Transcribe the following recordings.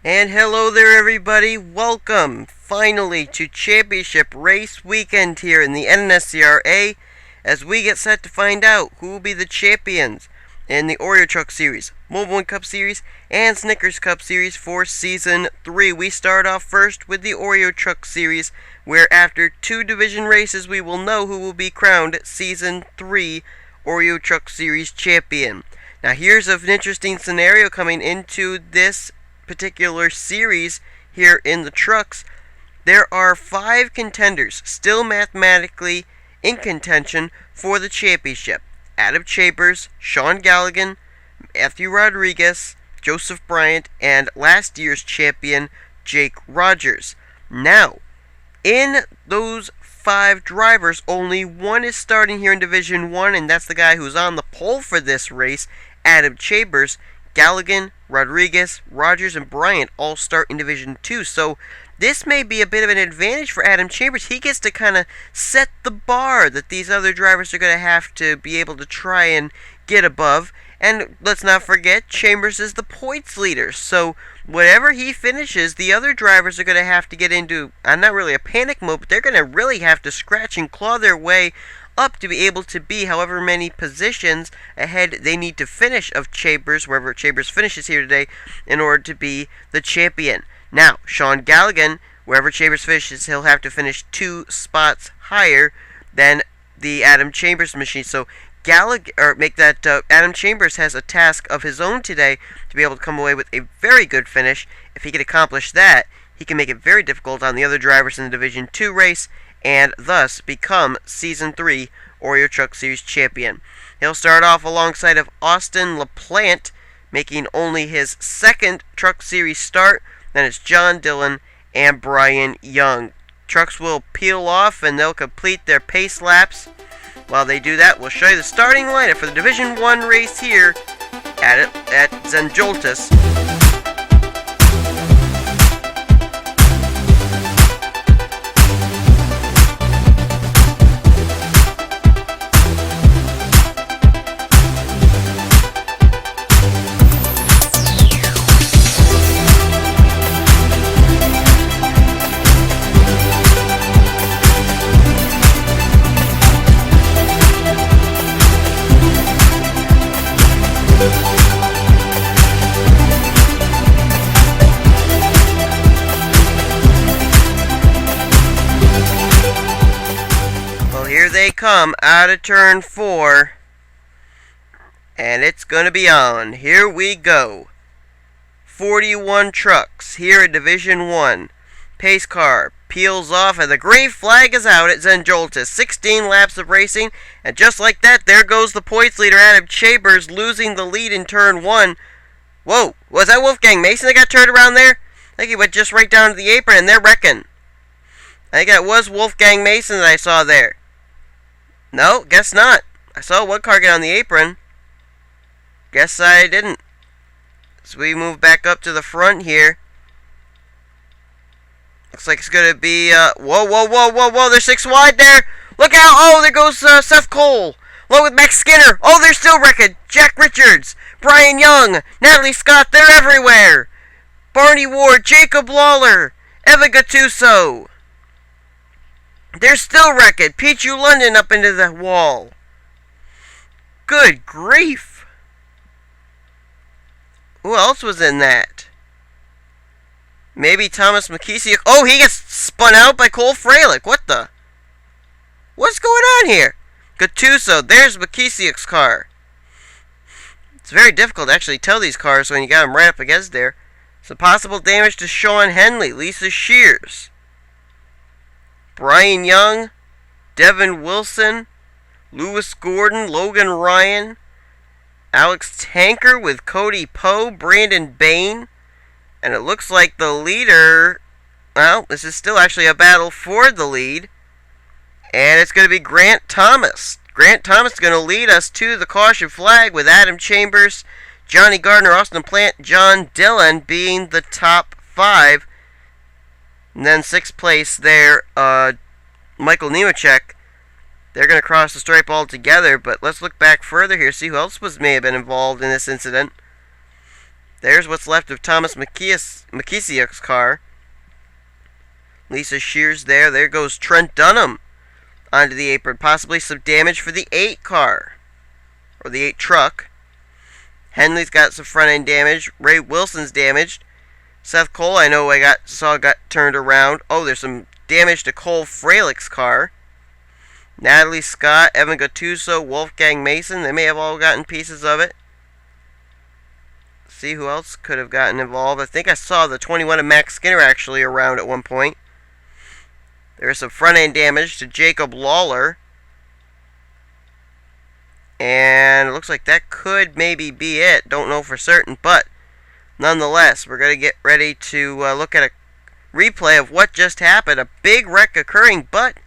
And hello there everybody, welcome finally to Championship Race Weekend here in the NNSCRA as we get set to find out who will be the champions in the Oreo Truck Series, Mobile One Cup Series, and Snickers Cup Series for Season 3. We start off first with the Oreo Truck Series, where after 2 division races we will know who will be crowned Season 3 Oreo Truck Series champion. Now here's an interesting scenario coming into this particular series here in the trucks. There are 5 contenders still mathematically in contention for the championship. Adam Chambers, Sean Galligan, Matthew Rodriguez, Joseph Bryant, and last year's champion Jake Rogers. Now, in those 5 drivers, only one is starting here in Division 1, and that's the guy who's on the pole for this race, Adam Chambers. Galligan, Rodriguez, Rogers, and Bryant all start in Division 2, so this may be a bit of an advantage for Adam Chambers. He gets to kind of set the bar that these other drivers are going to have to be able to try and get above. And let's not forget, Chambers is the points leader, so whatever he finishes, the other drivers are going to have to get into, not really a panic mode, but they're going to really have to scratch and claw their way up to be able to be however many positions ahead they need to finish of Chambers, wherever Chambers finishes here today, in order to be the champion. Now, Sean Galligan, wherever Chambers finishes, he'll have to finish 2 spots higher than the Adam Chambers machine. So Adam Chambers has a task of his own today to be able to come away with a very good finish. If he can accomplish that, he can make it very difficult on the other drivers in the Division 2 race, and thus become Season 3 Oreo Truck Series champion. He'll start off alongside of Austin LaPlante, making only his 2nd Truck Series start. Then it's John Dillon and Brian Young. Trucks will peel off and they'll complete their pace laps. While they do that, we'll show you the starting lineup for the Division 1 race here at Zen Joltis. They come out of turn 4, and it's gonna be on. Here we go. 41 trucks here at Division 1. Pace car peels off, and the green flag is out at Zen Joltis. 16 laps of racing, and just like that, there goes the points leader, Adam Chambers, losing the lead in turn 1. Whoa, was that Wolfgang Mason that got turned around there? I think he went just right down to the apron, and they're wrecking. I think that was Wolfgang Mason that I saw there. No, guess not. I saw one car get on the apron. Guess I didn't. So we move back up to the front here. Looks like it's going to be, whoa, there's 6 wide there. Look out, oh, there goes Seth Cole, along with Max Skinner. Oh, they're still wrecking. Jack Richards, Brian Young, Natalie Scott, they're everywhere. Barney Ward, Jacob Lawler, Evan Gattuso. They're still wrecking. Pichu London up into the wall. Good grief. Who else was in that? Maybe Thomas McKesick. Oh, he gets spun out by Cole Freilich. What the? What's going on here? Gattuso. There's McKesick's car. It's very difficult to actually tell these cars when you got them right up against there. Some possible damage to Sean Henley, Lisa Shears, Brian Young, Devin Wilson, Lewis Gordon, Logan Ryan, Alex Tanker with Cody Poe, Brandon Bain, and it looks like the leader, well, this is still actually a battle for the lead, and it's going to be Grant Thomas. Grant Thomas is going to lead us to the caution flag with Adam Chambers, Johnny Gardner, Austin LaPlante, John Dillon being the top 5. And then 6th place there, Michael Nemechek. They're going to cross the stripe altogether, but let's look back further here, see who else may have been involved in this incident. There's what's left of Thomas McKesiuk's car. Lisa Shears there. There goes Trent Dunham onto the apron. Possibly some damage for the 8 car. Or the 8 truck. Henley's got some front end damage. Ray Wilson's damaged. Seth Cole, I know I saw got turned around. Oh, there's some damage to Cole Freilic's car. Natalie Scott, Evan Gattuso, Wolfgang Mason. They may have all gotten pieces of it. See who else could have gotten involved. I think I saw the 21 of Max Skinner actually around at one point. There's some front end damage to Jacob Lawler. And it looks like that could maybe be it. Don't know for certain, but nonetheless, we're going to get ready to look at a replay of what just happened. A big wreck occurring, but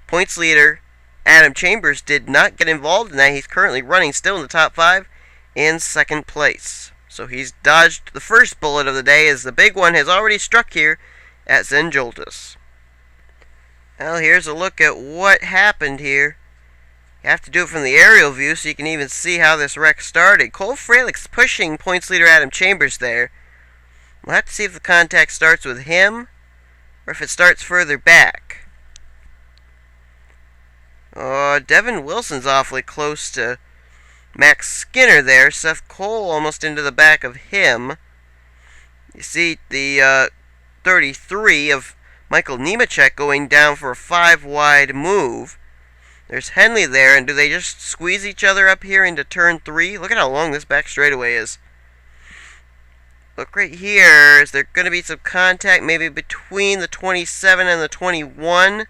points leader Adam Chambers did not get involved in that. He's currently running still in the top 5 in second place. So he's dodged the first bullet of the day, as the big one has already struck here at Zen Joltis. Well, here's a look at what happened here. You have to do it from the aerial view so you can even see how this wreck started. Cole Freilic's pushing points leader Adam Chambers there. We'll have to see if the contact starts with him or if it starts further back. Devin Wilson's awfully close to Max Skinner there. Seth Cole almost into the back of him. You see the 33 of Michael Nemechek going down for a 5-wide move. There's Henley there, and do they just squeeze each other up here into turn 3? Look at how long this back straightaway is. Look right here. Is there going to be some contact maybe between the 27 and the 21?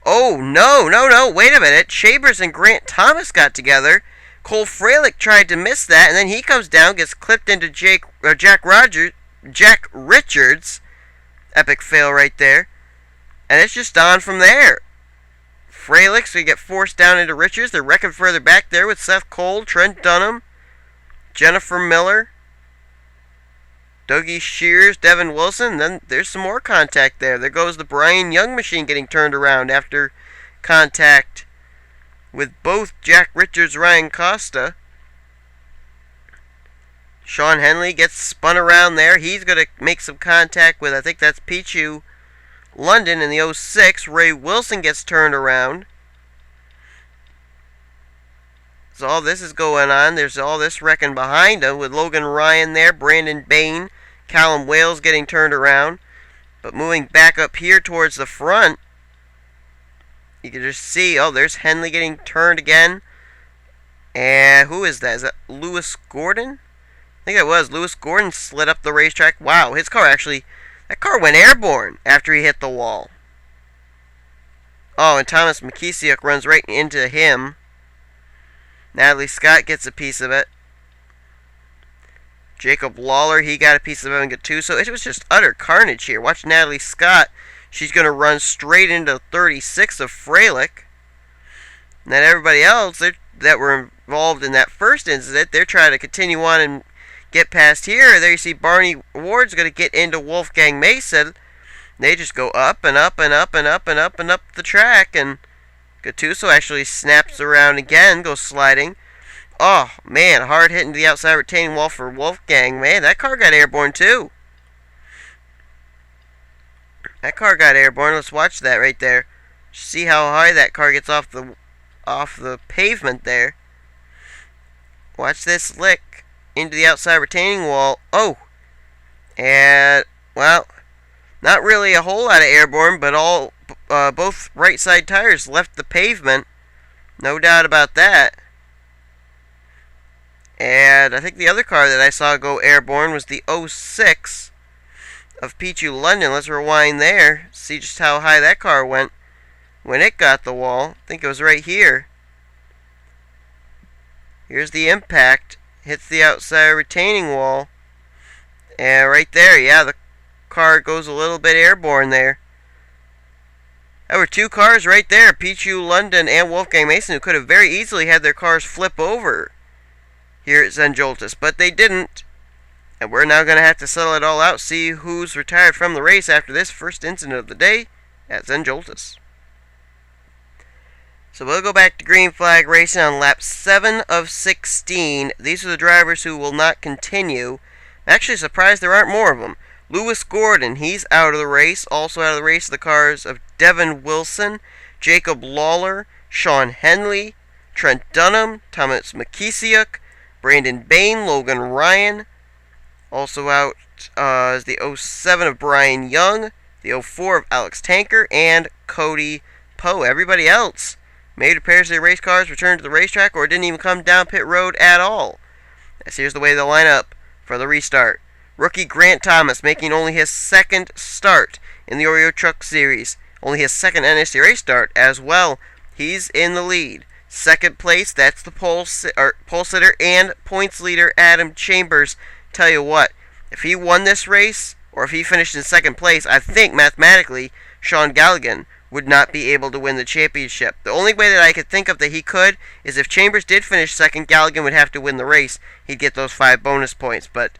Oh, no. Wait a minute. Chambers and Grant Thomas got together. Cole Freilich tried to miss that, and then he comes down, gets clipped into Jack Richards. Epic fail right there. And it's just on from there. Freilich, so you get forced down into Richards. They're wrecking further back there with Seth Cole, Trent Dunham, Jennifer Miller, Dougie Shears, Devin Wilson. Then there's some more contact there. There goes the Brian Young machine getting turned around after contact with both Jack Richards, Ryan Costa. Sean Henley gets spun around there. He's going to make some contact with, I think that's Pichu London in the 06. Ray Wilson gets turned around. So all this is going on. There's all this wrecking behind him with Logan Ryan there, Brandon Bain, Callum Wales getting turned around. But moving back up here towards the front, you can just see, oh, there's Henley getting turned again. And who is that? Is that Lewis Gordon? I think it was. Lewis Gordon slid up the racetrack. Wow, his car actually... That car went airborne after he hit the wall. Oh, and Thomas McKesiuk runs right into him. Natalie Scott gets a piece of it. Jacob Lawler, he got a piece of it too. So it was just utter carnage here. Watch Natalie Scott. She's going to run straight into 36 of Freilich. And then everybody else that were involved in that first incident, they're trying to continue on and get past here. There you see Barney Ward's going to get into Wolfgang Mason. They just go up and up and up and up and up and up the track. And Gattuso actually snaps around again, goes sliding. Oh, man, hard hit into the outside retaining wall for Wolfgang. Man, that car got airborne too. That car got airborne. Let's watch that right there. See how high that car gets off the pavement there. Watch this lick into the outside retaining wall. Oh, and well, not really a whole lot of airborne, but both right side tires left the pavement. No doubt about that. And I think the other car that I saw go airborne was the 06 of Pichu London. Let's rewind there. See just how high that car went when it got the wall. I think it was right here. Here's the impact. Hits the outside retaining wall. And right there, yeah, the car goes a little bit airborne there. There were two cars right there, Pichu London and Wolfgang Mason, who could have very easily had their cars flip over here at Zen Joltis, but they didn't. And we're now going to have to settle it all out, see who's retired from the race after this first incident of the day at Zen Joltis. So we'll go back to green flag racing on lap 7 of 16. These are the drivers who will not continue. I'm actually surprised there aren't more of them. Lewis Gordon, he's out of the race. Also out of the race are the cars of Devin Wilson, Jacob Lawler, Sean Henley, Trent Dunham, Thomas McKesiuk, Brandon Bain, Logan Ryan. Also out is the 07 of Brian Young, the 04 of Alex Tanker, and Cody Poe. Everybody else made repairs to their race cars, returned to the racetrack, or didn't even come down pit road at all. As here's the way they'll line up for the restart. Rookie Grant Thomas making only his second start in the Oreo Truck Series. Only his second NNSCRA start as well. He's in the lead. Second place, that's the pole sitter and points leader Adam Chambers. Tell you what, if he won this race, or if he finished in second place, I think mathematically Sean Galligan would not be able to win the championship. The only way that I could think of that he could is if Chambers did finish second, Galligan would have to win the race. He'd get those 5 bonus points. But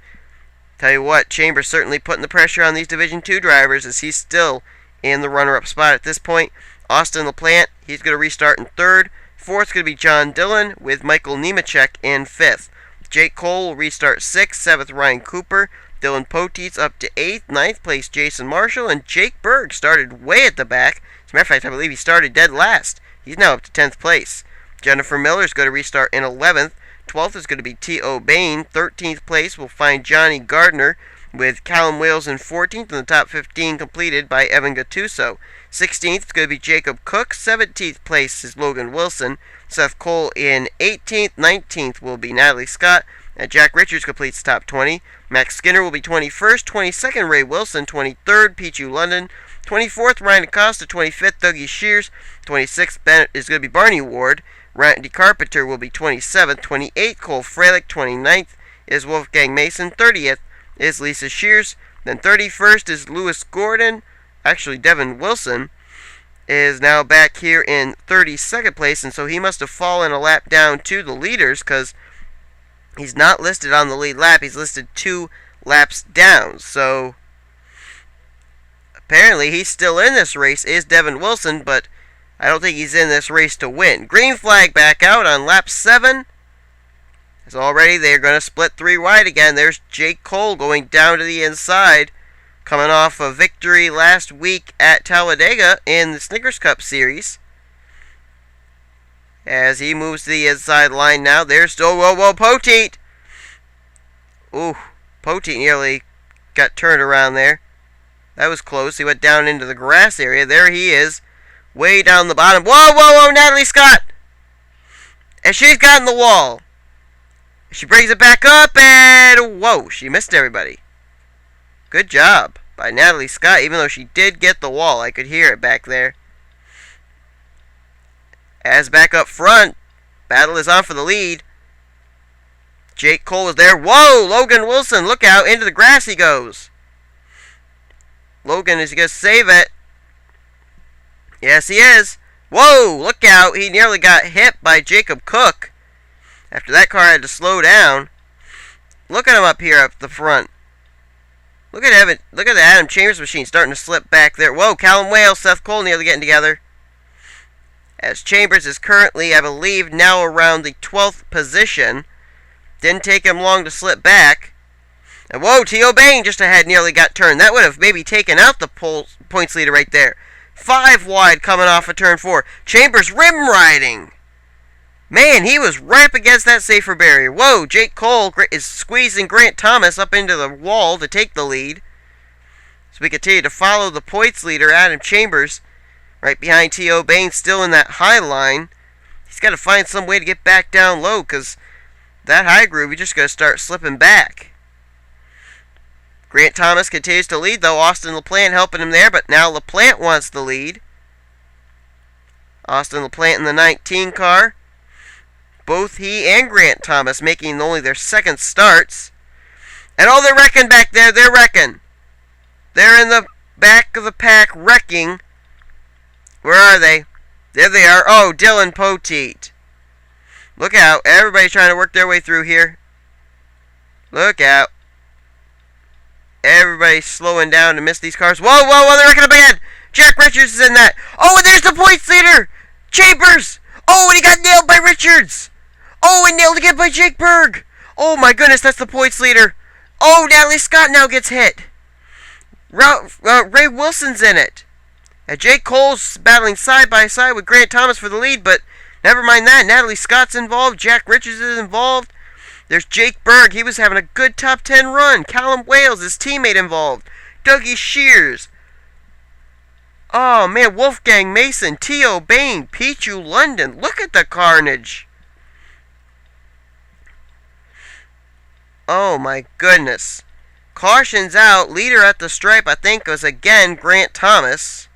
tell you what, Chambers certainly putting the pressure on these Division 2 drivers as he's still in the runner-up spot at this point. Austin LaPlante, he's going to restart in third. Fourth is going to be John Dillon with Michael Nemechek in fifth. Jake Cole will restart sixth. Seventh, Ryan Cooper. Dylan Poteet's up to 8th. Ninth place, Jason Marshall. And Jake Berg started way at the back. As a matter of fact, I believe he started dead last. He's now up to 10th place. Jennifer Miller's going to restart in 11th. 12th is going to be T.O. Bain. 13th place will find Johnny Gardner with Callum Wales in 14th, and the top 15 completed by Evan Gattuso. 16th is going to be Jacob Cook. 17th place is Logan Wilson. Seth Cole in 18th. 19th will be Natalie Scott. And Jack Richards completes the top 20. Max Skinner will be 21st. 22nd, Ray Wilson. 23rd, Pichu London. 24th, Ryan Acosta. 25th, Dougie Shears. 26th is going to be Barney Ward. Randy Carpenter will be 27th. 28th, Cole Freilich. 29th is Wolfgang Mason. 30th is Lisa Shears. Then 31st is Lewis Gordon. Actually, Devin Wilson is now back here in 32nd place, and so he must have fallen a lap down to the leaders because he's not listed on the lead lap. He's listed 2 laps down. So apparently he's still in this race, is Devin Wilson, but I don't think he's in this race to win. Green flag back out on lap 7. As already they're going to split 3 wide again. There's Jake Cole going down to the inside, coming off a victory last week at Talladega in the Snickers Cup Series. As he moves to the inside line now, there's still Poteet. Ooh, Poteet nearly got turned around there. That was close. He went down into the grass area. There he is, way down the bottom. Whoa, Natalie Scott! And she's gotten the wall. She brings it back up, and whoa, she missed everybody. Good job by Natalie Scott, even though she did get the wall. I could hear it back there. As back up front, battle is on for the lead. Jake Cole is there. Whoa, Logan Wilson, look out, into the grass he goes. Logan, is he going to save it? Yes, he is. Whoa, look out, he nearly got hit by Jacob Cook. After that car had to slow down. Look at him up here up the front. Look at Evan. Look at the Adam Chambers machine starting to slip back there. Whoa, Callum Wales, Seth Cole nearly getting together. As Chambers is currently, I believe, now around the 12th position. Didn't take him long to slip back. And whoa, T.O. Bain just ahead nearly got turned. That would have maybe taken out the points leader right there. 5 wide coming off of turn 4. Chambers rim riding. Man, he was right up against that safer barrier. Whoa, Jake Cole is squeezing Grant Thomas up into the wall to take the lead. So we continue to follow the points leader, Adam Chambers, right behind T.O. Bain, still in that high line. He's got to find some way to get back down low, because that high groove, he's just going to start slipping back. Grant Thomas continues to lead, though. Austin LaPlante helping him there, but now LaPlante wants the lead. Austin LaPlante in the 19 car. Both he and Grant Thomas making only their second starts. And oh, they're wrecking back there. They're wrecking. They're in the back of the pack wrecking. Where are they? There they are. Oh, Dylan Poteet. Look out. Everybody's trying to work their way through here. Look out. Everybody's slowing down to miss these cars. Whoa, they're wrecking up again. Jack Richards is in that. Oh, and there's the points leader. Chambers. Oh, and he got nailed by Richards. Oh, and nailed again by Jake Berg. Oh my goodness, that's the points leader. Oh, Natalie Scott now gets hit. Ray Wilson's in it. And Jake Cole's battling side by side with Grant Thomas for the lead, but never mind that. Natalie Scott's involved. Jack Richards is involved. There's Jake Berg. He was having a good top 10 run. Callum Wales, his teammate, involved. Dougie Shears. Oh, man. Wolfgang Mason. T.O. Bain. Pichu London. Look at the carnage. Oh, my goodness. Caution's out. Leader at the stripe, I think, was again Grant Thomas.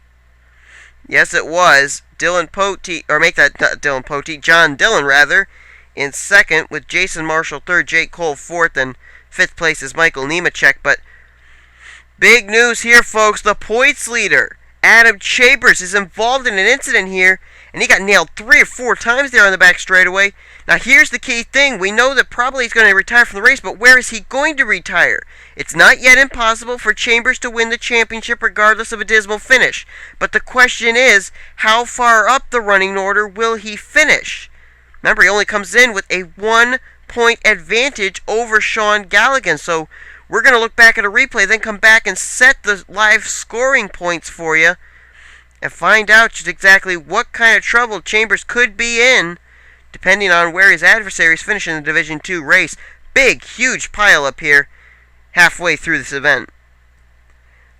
Yes, it was. Dylan Poteet, or make that Dylan Poteet, John Dillon, rather, in second, with Jason Marshall third, Jake Cole fourth, and fifth place is Michael Nemechek. But big news here, folks. The points leader, Adam Chambers, is involved in an incident here, and he got nailed 3 or 4 times there on the back straightaway. Now, here's the key thing. We know that probably he's going to retire from the race, but where is he going to retire? It's not yet impossible for Chambers to win the championship regardless of a dismal finish. But the question is, how far up the running order will he finish? Remember, he only comes in with a 1-point advantage over Sean Galligan. So we're going to look back at a replay, then come back and set the live scoring points for you and find out just exactly what kind of trouble Chambers could be in, depending on where his adversaries finish in the Division II race. Big, huge pile up here halfway through this event.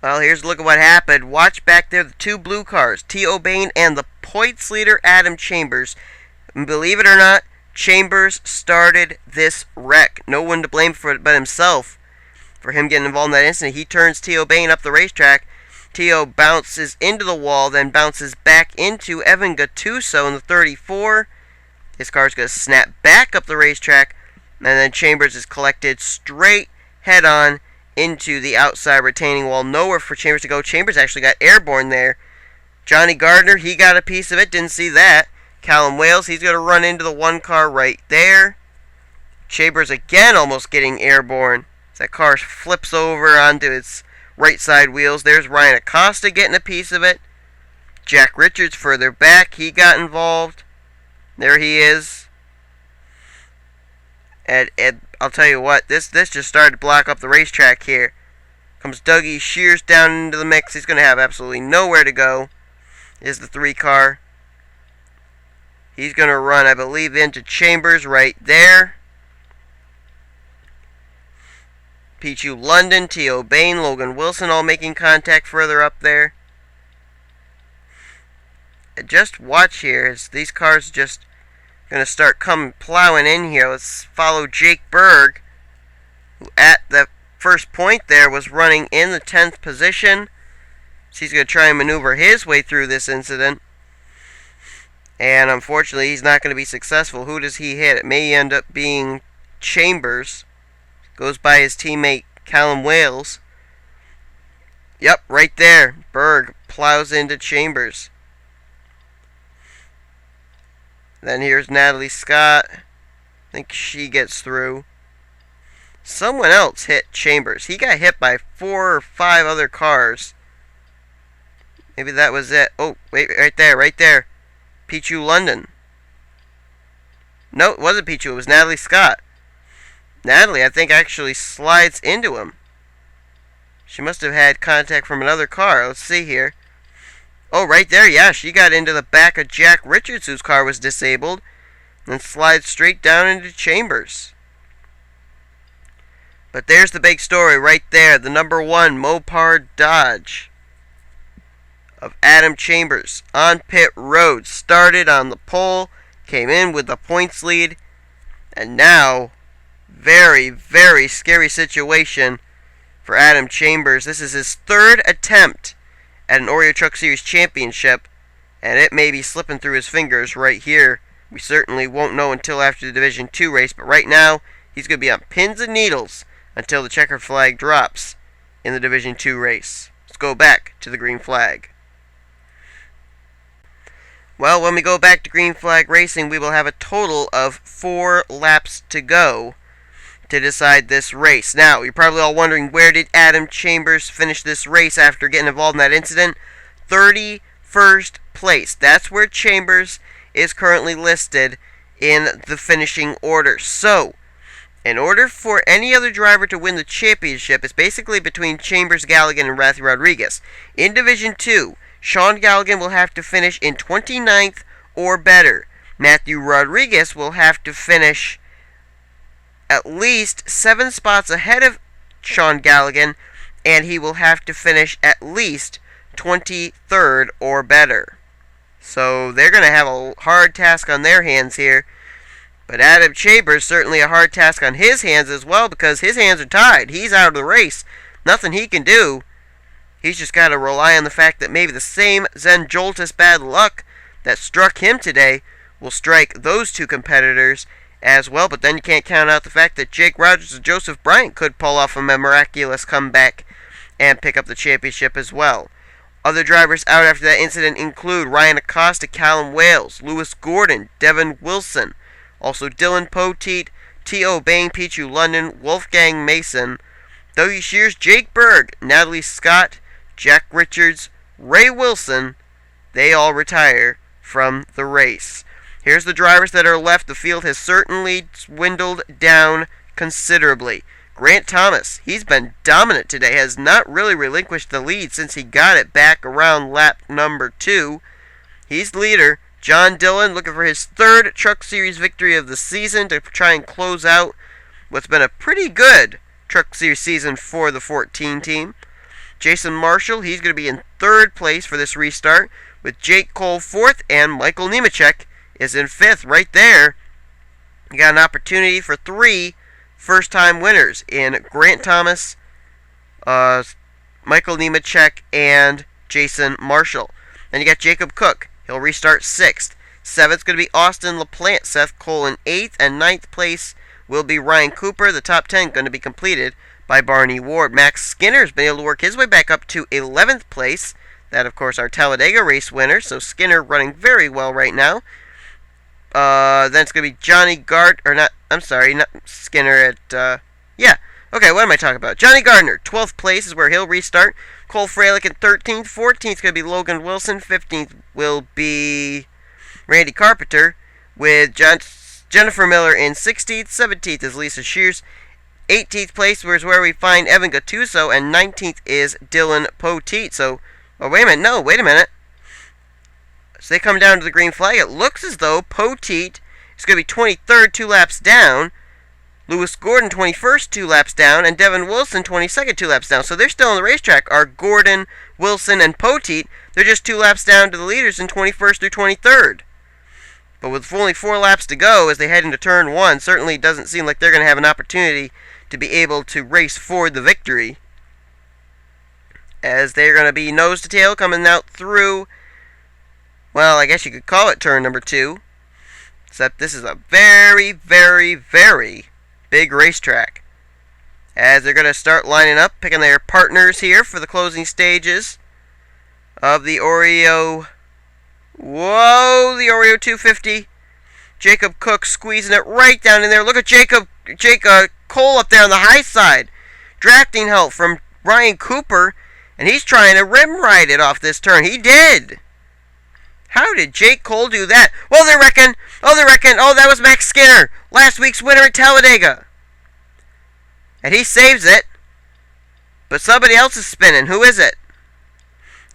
Well, here's a look at what happened. Watch back there, the 2 blue cars, T.O. Bain and the points leader, Adam Chambers. And believe it or not, Chambers started this wreck. No one to blame for it but himself for him getting involved in that incident. He turns T.O. Bain up the racetrack. T.O. bounces into the wall, then bounces back into Evan Gattuso in the 34. His car's going to snap back up the racetrack, and then Chambers is collected straight head-on into the outside retaining wall. Nowhere for Chambers to go. Chambers actually got airborne there. Johnny Gardner, he got a piece of it. Didn't see that. Callum Wales, he's going to run into the 1 car right there. Chambers again almost getting airborne. That car flips over onto its right side wheels. There's Ryan Acosta getting a piece of it. Jack Richards further back, he got involved. There he is. And I'll tell you what, this just started to block up the racetrack here. Comes Dougie Shears down into the mix. He's going to have absolutely nowhere to go. Is the 3 car. He's going to run, I believe, into Chambers right there. Pichu London, T.O. Bain, Logan Wilson all making contact further up there. And just watch here as these cars just going to start plowing in here. Let's follow Jake Berg, who at the first point there was running in the 10th position. So he's going to try and maneuver his way through this incident. And unfortunately, he's not going to be successful. Who does he hit? It may end up being Chambers. Goes by his teammate Callum Wales. Yep, right there. Berg plows into Chambers. Then here's Natalie Scott. I think she gets through. Someone else hit Chambers. He got hit by 4 or 5 other cars. Maybe that was it. Oh, wait, right there. Pichu London. No, it wasn't Pichu. It was Natalie Scott. Natalie, I think, actually slides into him. She must have had contact from another car. Let's see here. Oh, right there, yeah. She got into the back of Jack Richards, whose car was disabled, and slides straight down into Chambers. But there's the big story right there. The number 1 Mopar Dodge of Adam Chambers on pit road. Started on the pole, came in with the points lead, and now very, very scary situation for Adam Chambers. This is his 3rd attempt at an Oreo Truck Series championship, and it may be slipping through his fingers right here. We certainly won't know until after the Division II race, but right now, he's going to be on pins and needles until the checkered flag drops in the Division II race. Let's go back to the green flag. Well, when we go back to green flag racing, we will have a total of 4 laps to go to decide this race. Now, you're probably all wondering, where did Adam Chambers finish this race after getting involved in that incident? 31st place. That's where Chambers is currently listed in the finishing order. So, in order for any other driver to win the championship, it's basically between Chambers, Galligan, and Matthew Rodriguez. In Division 2, Sean Galligan will have to finish in 29th or better. Matthew Rodriguez will have to finish at least 7 spots ahead of Sean Galligan, and he will have to finish at least 23rd or better. So they're going to have a hard task on their hands here. But Adam Chambers, certainly a hard task on his hands as well, because his hands are tied. He's out of the race. Nothing he can do. He's just got to rely on the fact that maybe the same Zen Joltis bad luck that struck him today will strike those two competitors as well. But then you can't count out the fact that Jake Rogers and Joseph Bryant could pull off a miraculous comeback and pick up the championship as well. Other drivers out after that incident include Ryan Acosta, Callum Wales, Lewis Gordon, Devin Wilson, also Dylan Poteet, T.O. Bain, Pichu London, Wolfgang Mason, Dougie Shears, Jake Berg, Natalie Scott, Jack Richards, Ray Wilson. They all retire from the race. Here's the drivers that are left. The field has certainly dwindled down considerably. Grant Thomas, he's been dominant today, has not really relinquished the lead since he got it back around lap number 2. He's the leader. John Dillon looking for his 3rd Truck Series victory of the season to try and close out what's been a pretty good Truck Series season for the 14 team. Jason Marshall, he's going to be in 3rd place for this restart, with Jake Cole 4th, and Michael Nemechek is in 5th right there. You got an opportunity for 3 first-time winners in Grant Thomas, Michael Nemechek, and Jason Marshall. Then you got Jacob Cook. He'll restart 6th. 7th's going to be Austin LaPlante. Seth Cole in 8th. And 9th place will be Ryan Cooper. The top 10 going to be completed by Barney Ward. Max Skinner's been able to work his way back up to 11th place. That, of course, our Talladega race winner. So Skinner running very well right now. Then it's going to be Johnny Gard, or not, I'm sorry, not Skinner at, okay, what am I talking about? Johnny Gardner, 12th place is where he'll restart. Cole Freilich in 13th. 14th is going to be Logan Wilson. 15th will be Randy Carpenter, with Jennifer Miller in 16th. 17th is Lisa Shears. 18th place is where we find Evan Gattuso, and 19th is Dylan Poteet. So, wait a minute. So they come down to the green flag. It looks as though Poteet is going to be 23rd, 2 laps down. Lewis Gordon, 21st, 2 laps down. And Devin Wilson, 22nd, 2 laps down. So they're still on the racetrack. Are Gordon, Wilson, and Poteet. They're just 2 laps down to the leaders in 21st through 23rd. But with only 4 laps to go as they head into turn 1, certainly doesn't seem like they're going to have an opportunity to be able to race for the victory, as they're going to be nose to tail coming out through, well, I guess you could call it turn number 2. Except this is a very, very, very big racetrack, as they're going to start lining up, picking their partners here for the closing stages of the Oreo. Whoa, the Oreo 250. Jacob Cook squeezing it right down in there. Look at Jake Cole up there on the high side. Drafting help from Ryan Cooper, and he's trying to rim ride it off this turn. He did. How did Jake Cole do that? Well, they reckon. Oh, that was Max Skinner, last week's winner at Talladega. And he saves it. But somebody else is spinning. Who is it?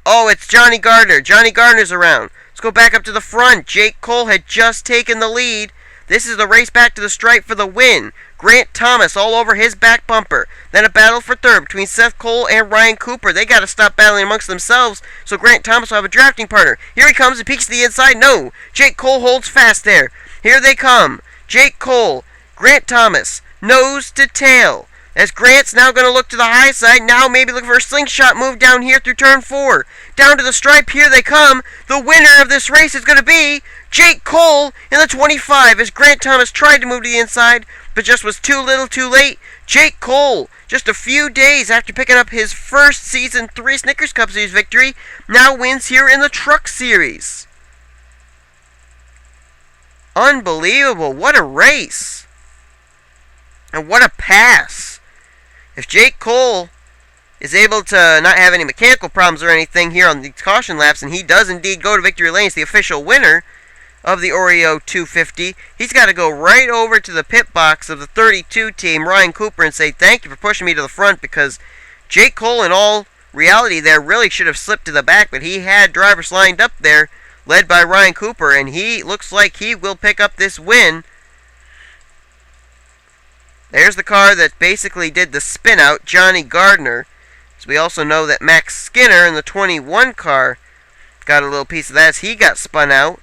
Oh, it's Johnny Gardner. Johnny Gardner's around. Let's go back up to the front. Jake Cole had just taken the lead. This is the race back to the stripe for the win. Grant Thomas all over his back bumper. Then a battle for third between Seth Cole and Ryan Cooper. They got to stop battling amongst themselves, so Grant Thomas will have a drafting partner. Here he comes and peeks to the inside. No, Jake Cole holds fast there. Here they come. Jake Cole, Grant Thomas, nose to tail. As Grant's now going to look to the high side, now maybe looking for a slingshot move down here through turn 4. Down to the stripe, here they come. The winner of this race is going to be Jake Cole in the 25, as Grant Thomas tried to move to the inside, but just was too little too late. Jake Cole, just a few days after picking up his first Season 3 Snickers Cup Series victory, now wins here in the Truck Series. Unbelievable. What a race. And what a pass. If Jake Cole is able to not have any mechanical problems or anything here on these caution laps, and he does indeed go to victory lane as the official winner of the Oreo 250. He's got to go right over to the pit box of the 32 team, Ryan Cooper, and say thank you for pushing me to the front, because Jake Cole, in all reality, there really should have slipped to the back, but he had drivers lined up there, led by Ryan Cooper, and he looks like he will pick up this win. There's the car that basically did the spin out, Johnny Gardner. So we also know that Max Skinner in the 21 car got a little piece of that as he got spun out.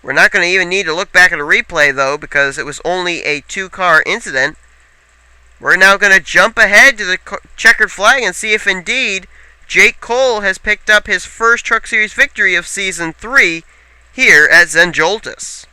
We're not going to even need to look back at a replay, though, because it was only a 2-car incident. We're now going to jump ahead to the checkered flag and see if indeed Jake Cole has picked up his first Truck Series victory of Season 3 here at Zen Joltis.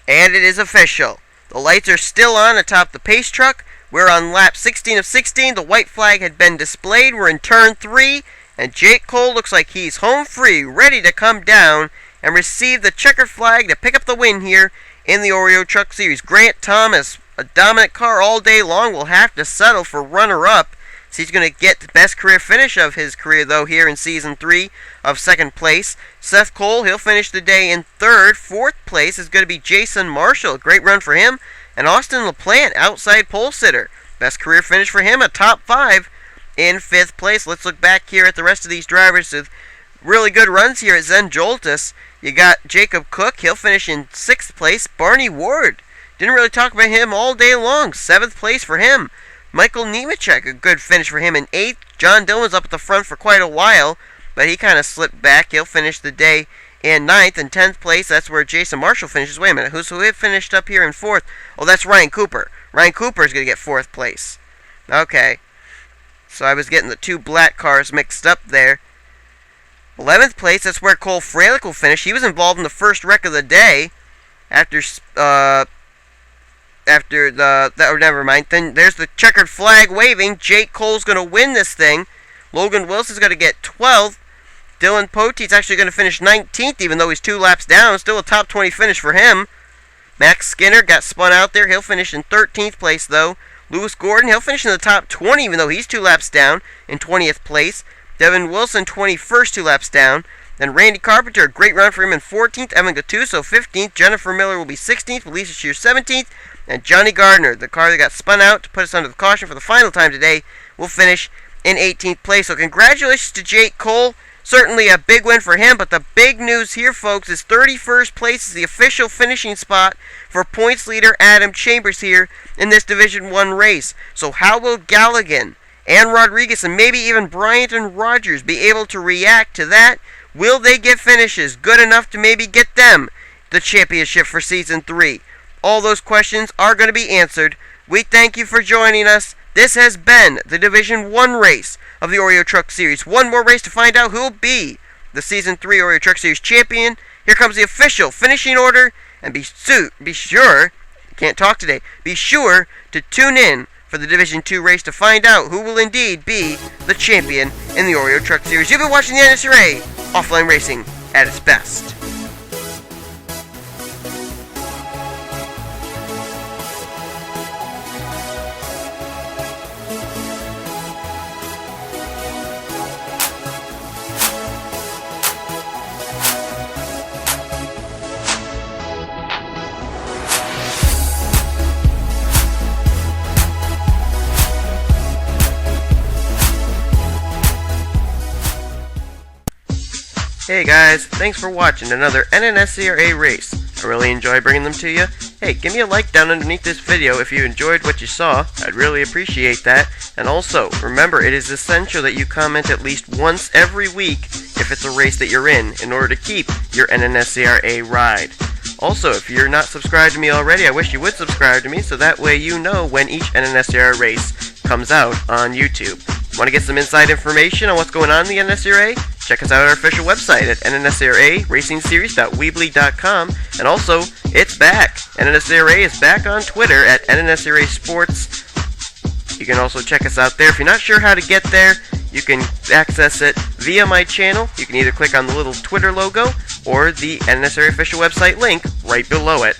And it is official. The lights are still on atop the pace truck. We're on lap 16 of 16. The white flag had been displayed. We're in turn 3. And Jake Cole looks like he's home free, ready to come down and receive the checkered flag to pick up the win here in the Oreo Truck Series. Grant Thomas, a dominant car all day long, will have to settle for runner-up. So he's going to get the best career finish of his career, though, here in Season 3 of 2nd place. Seth Cole, he'll finish the day in 3rd. 4th place is going to be Jason Marshall. Great run for him. And Austin LaPlante, outside pole sitter. Best career finish for him, a top 5 in 5th place. Let's look back here at the rest of these drivers with really good runs here at Zen Joltis. You got Jacob Cook, he'll finish in 6th place. Barney Ward, didn't really talk about him all day long. 7th place for him. Michael Nemechek, a good finish for him in 8th. John Dillon's up at the front for quite a while, but he kind of slipped back. He'll finish the day in 9th and 10th place. That's where Jason Marshall finishes. Wait a minute, who finished up here in 4th? Oh, that's Ryan Cooper. Ryan Cooper is going to get 4th place. Okay. So I was getting the 2 black cars mixed up there. 11th place, that's where Cole Fralick will finish. He was involved in the first wreck of the day. Never mind. Then there's the checkered flag waving. Jake Cole's going to win this thing. Logan Wilson's going to get 12th. Dylan Poteet's actually going to finish 19th, even though he's 2 laps down. Still a top 20 finish for him. Max Skinner got spun out there. He'll finish in 13th place, though. Lewis Gordon, he'll finish in the top 20, even though he's 2 laps down in 20th place. Devin Wilson, 21st, 2 laps down. Then Randy Carpenter, a great run for him in 14th. Evan Gattuso, 15th. Jennifer Miller will be 16th. Felicia Shear, 17th. And Johnny Gardner, the car that got spun out to put us under the caution for the final time today, will finish in 18th place. So congratulations to Jake Cole. Certainly a big win for him, but the big news here, folks, is 31st place is the official finishing spot for points leader Adam Chambers here in this Division 1 race. So how will Galligan and Rodriguez and maybe even Bryant and Rogers be able to react to that? Will they get finishes good enough to maybe get them the championship for Season 3? All those questions are going to be answered. We thank you for joining us. This has been the Division 1 race of the Oreo Truck Series. One more race to find out who will be the Season 3 Oreo Truck Series champion. Here comes the official finishing order. And be sure, can't talk today, be sure to tune in for the Division 2 race to find out who will indeed be the champion in the Oreo Truck Series. You've been watching the NNSCRA Offline Racing at its best. Hey guys, thanks for watching another NNSCRA race. I really enjoy bringing them to you. Hey, give me a like down underneath this video if you enjoyed what you saw. I'd really appreciate that. And also, remember, it is essential that you comment at least once every week if it's a race that you're in order to keep your NNSCRA ride. Also, if you're not subscribed to me already, I wish you would subscribe to me so that way you know when each NNSCRA race comes out on YouTube. Want to get some inside information on what's going on in the NNSCRA? Check us out on our official website at NNSCRARacingSeries.weebly.com. And also, it's back. NNSCRA is back on Twitter at NNSCRA Sports. You can also check us out there. If you're not sure how to get there, you can access it via my channel. You can either click on the little Twitter logo or the NNSCRA official website link right below it.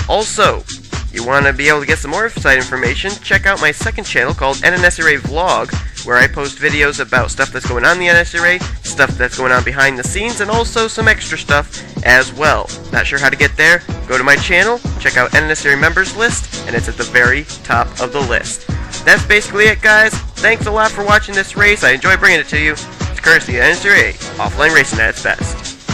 Also, you want to be able to get some more inside information, check out my second channel called NNSCRA Vlog, where I post videos about stuff that's going on in the NNSCRA, stuff that's going on behind the scenes, and also some extra stuff as well. Not sure how to get there? Go to my channel, check out NNSCRA members list, and it's at the very top of the list. That's basically it, guys. Thanks a lot for watching this race. I enjoy bringing it to you. It's courtesy of NNSCRA, offline racing at its best.